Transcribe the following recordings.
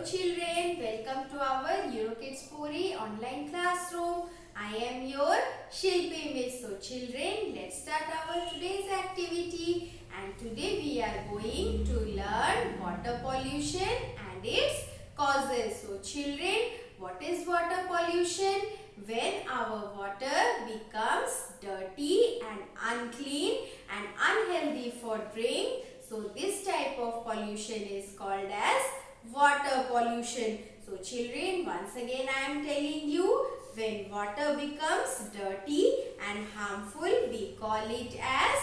children, welcome to our Eurokids Puri online classroom. I am your Shilpi Miss. So children, let's start our today's activity, and today we are going to learn water pollution and its causes. So children, what is water pollution? When our water becomes dirty and unclean and unhealthy for drink. So this type of pollution is called as water pollution. So children, once again I am telling you, when water becomes dirty and harmful, we call it as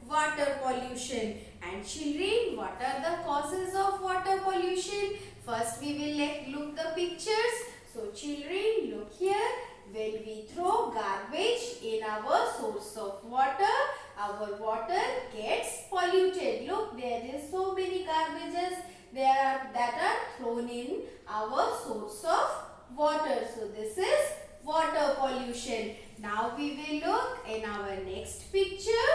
water pollution. And children, what are the causes of water pollution? First we will look the pictures. So children, look here. When we throw garbage in our source of water, our water gets polluted. Look, there is so many garbages that are thrown in our source of water. So this is water pollution. Now we will look in our next picture.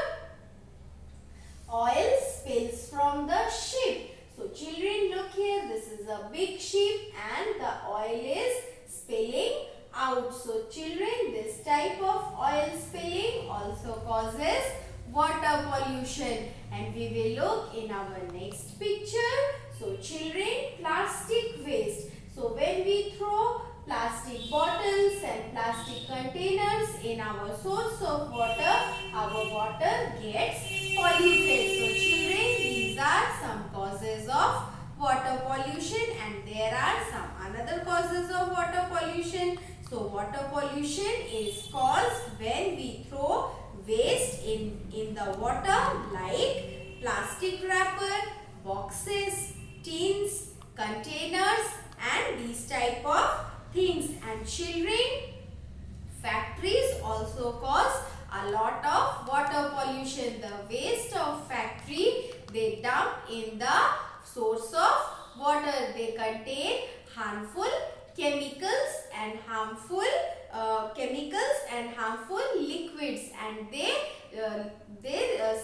Oil spills from the ship. So children, look here. This is a big ship and the oil is spilling out. So children, this type of oil spilling also causes water pollution. And we will look in our next picture. So children, plastic waste. So when we throw plastic bottles and plastic containers in our source of water, our water gets polluted. So children, these are some causes of water pollution, and there are some another causes of water pollution. So water pollution is caused when we throw waste in the water like plastic wrapper, boxes, tins, containers and these type of things. And children, factories also cause a lot of water pollution. The waste of factory they dump in the source of water. They contain harmful chemicals and harmful liquids, and they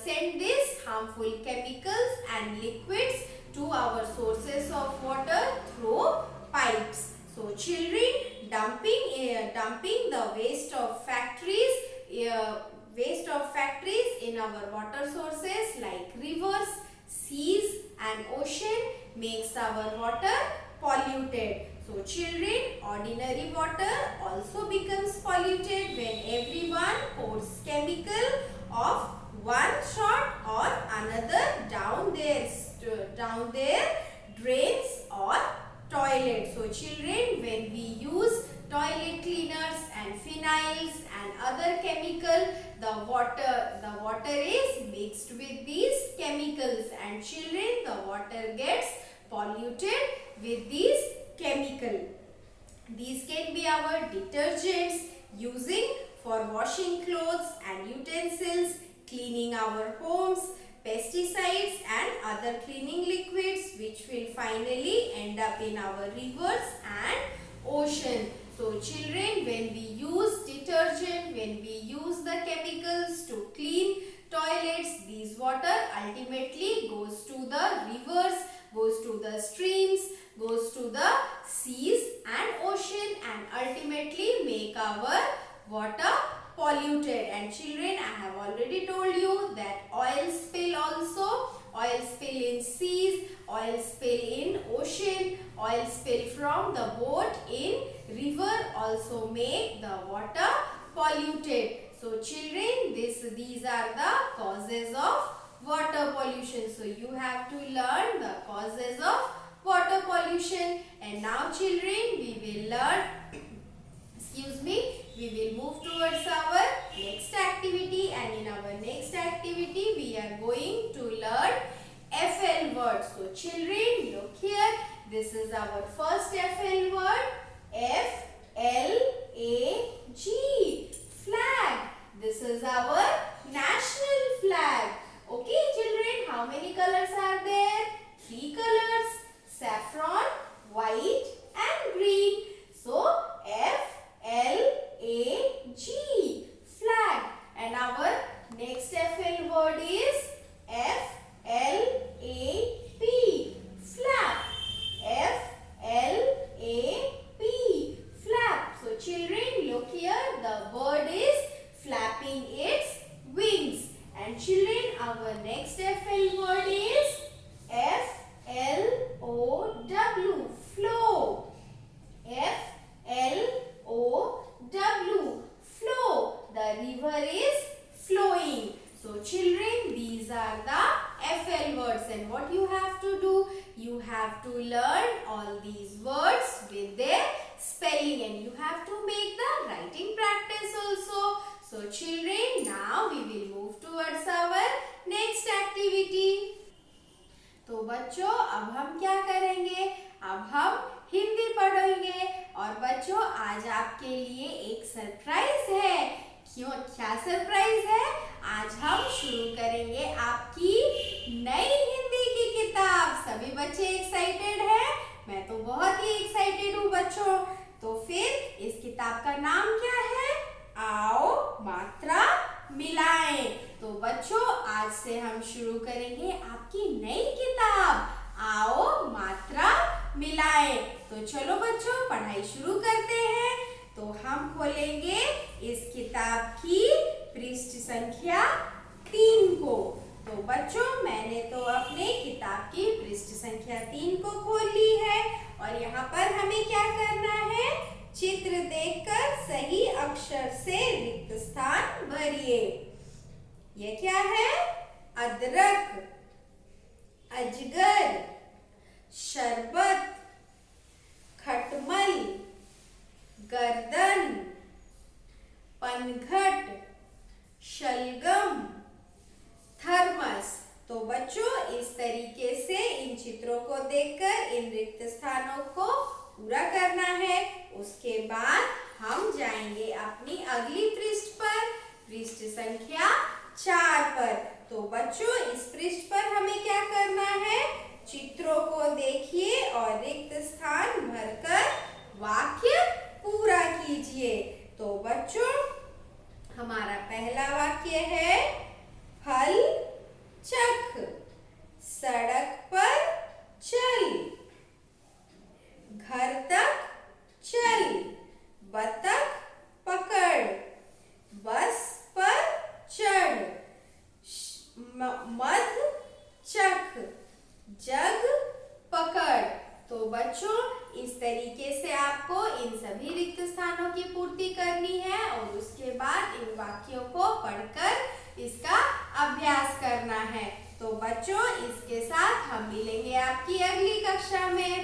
send these harmful chemicals and liquids to our sources of water through pipes. So children, dumping the waste of factories in our water sources like rivers, seas and ocean makes our water polluted. So children, ordinary water also becomes polluted when everyone pours chemical of one sort or another down their drains or toilets. So children, when we use toilet cleaners and phenyls and other chemical, the water is mixed with these chemicals, and children, the water gets polluted with these chemical. These can be our detergents using for washing clothes and utensils, cleaning our homes, pesticides and other cleaning liquids which will finally end up in our rivers and ocean. So children, when we use detergent, when we use the chemicals to clean toilets, these water ultimately goes to the rivers, goes to the streams, goes to the seas and ocean, and ultimately make our water polluted. And children, I have already told you that oil spill in seas, oil spill in ocean, oil spill from the boat in river also make the water polluted. So children, these are the causes of water pollution. So you have to learn the causes of water pollution. And now children, we will learn we will move towards our next activity, and in our next activity we are going to learn FL word. So children, look here. This is our first FL word, FLAG, flag. This is our national flag. Okay children, how many colors are there? 3 colors, saffron, white and green. So FLAG, flag. And our next FL word is FLAP, flag. FL have to learn all these words with their spelling and you have to make the writing practice also. So children, now we will move towards our next activity. तो बच्चों अब हम क्या करेंगे? अब हम हिंदी पढ़ेंगे और बच्चों आज आपके लिए एक सरप्राइज है। क्यों, क्या सरप्राइज है? आज हम शुरू करेंगे आपकी नई हिंदी की किताब। सभी बच्चे एक्साइटेड हैं? मैं तो बहुत ही एक्साइटेड हूँ बच्चों। तो फिर इस किताब का नाम क्या है? आओ मात्रा मिलाएं। तो बच्चों आज से हम शुरू करेंगे आपकी नई किताब आओ मात्रा मिलाएं। तो चलो बच्चों पढ़ाई शुरू करते हैं। तो हम खोलेंगे इस किताब की पृष्ठ संख्या 3 को। तो बच्चों मैंने तो अपने किताब की पृष्ठ संख्या 3 को खोल ली है और यहाँ पर हमें क्या करना है? चित्र देखकर सही अक्षर से रिक्त स्थान भरिए। ये क्या है? अदरक, अजगर, शरबत, खटमल, गर्दन, पनघट, शलगम, थर्मस। तो बच्चों इस तरीके से इन चित्रों को देखकर इन रिक्त स्थानों को पूरा करना है। उसके बाद हम जाएंगे अपनी अगली पृष्ठ पर, पृष्ठ संख्या 4 पर। तो बच्चों इस पृष्ठ पर हमें क्या करना है? चित्रों को देखिए और रिक्त स्थान भरकर वाक्य पूरा कीजिए। तो बच्चों हमारा पहला वाक्य है फल चख, सड़क पर चल, घर तक चल, बतख पकड़, बस पर चढ़, मध चख, जग पकड़। तो बच्चों इस तरीके से आपको इन सभी रिक्त स्थानों की पूर्ति करनी है और उसके बाद इन वाक्यों को पढ़कर इसका अभ्यास करना है। तो बच्चों इसके साथ हम मिलेंगे आपकी अगली कक्षा में।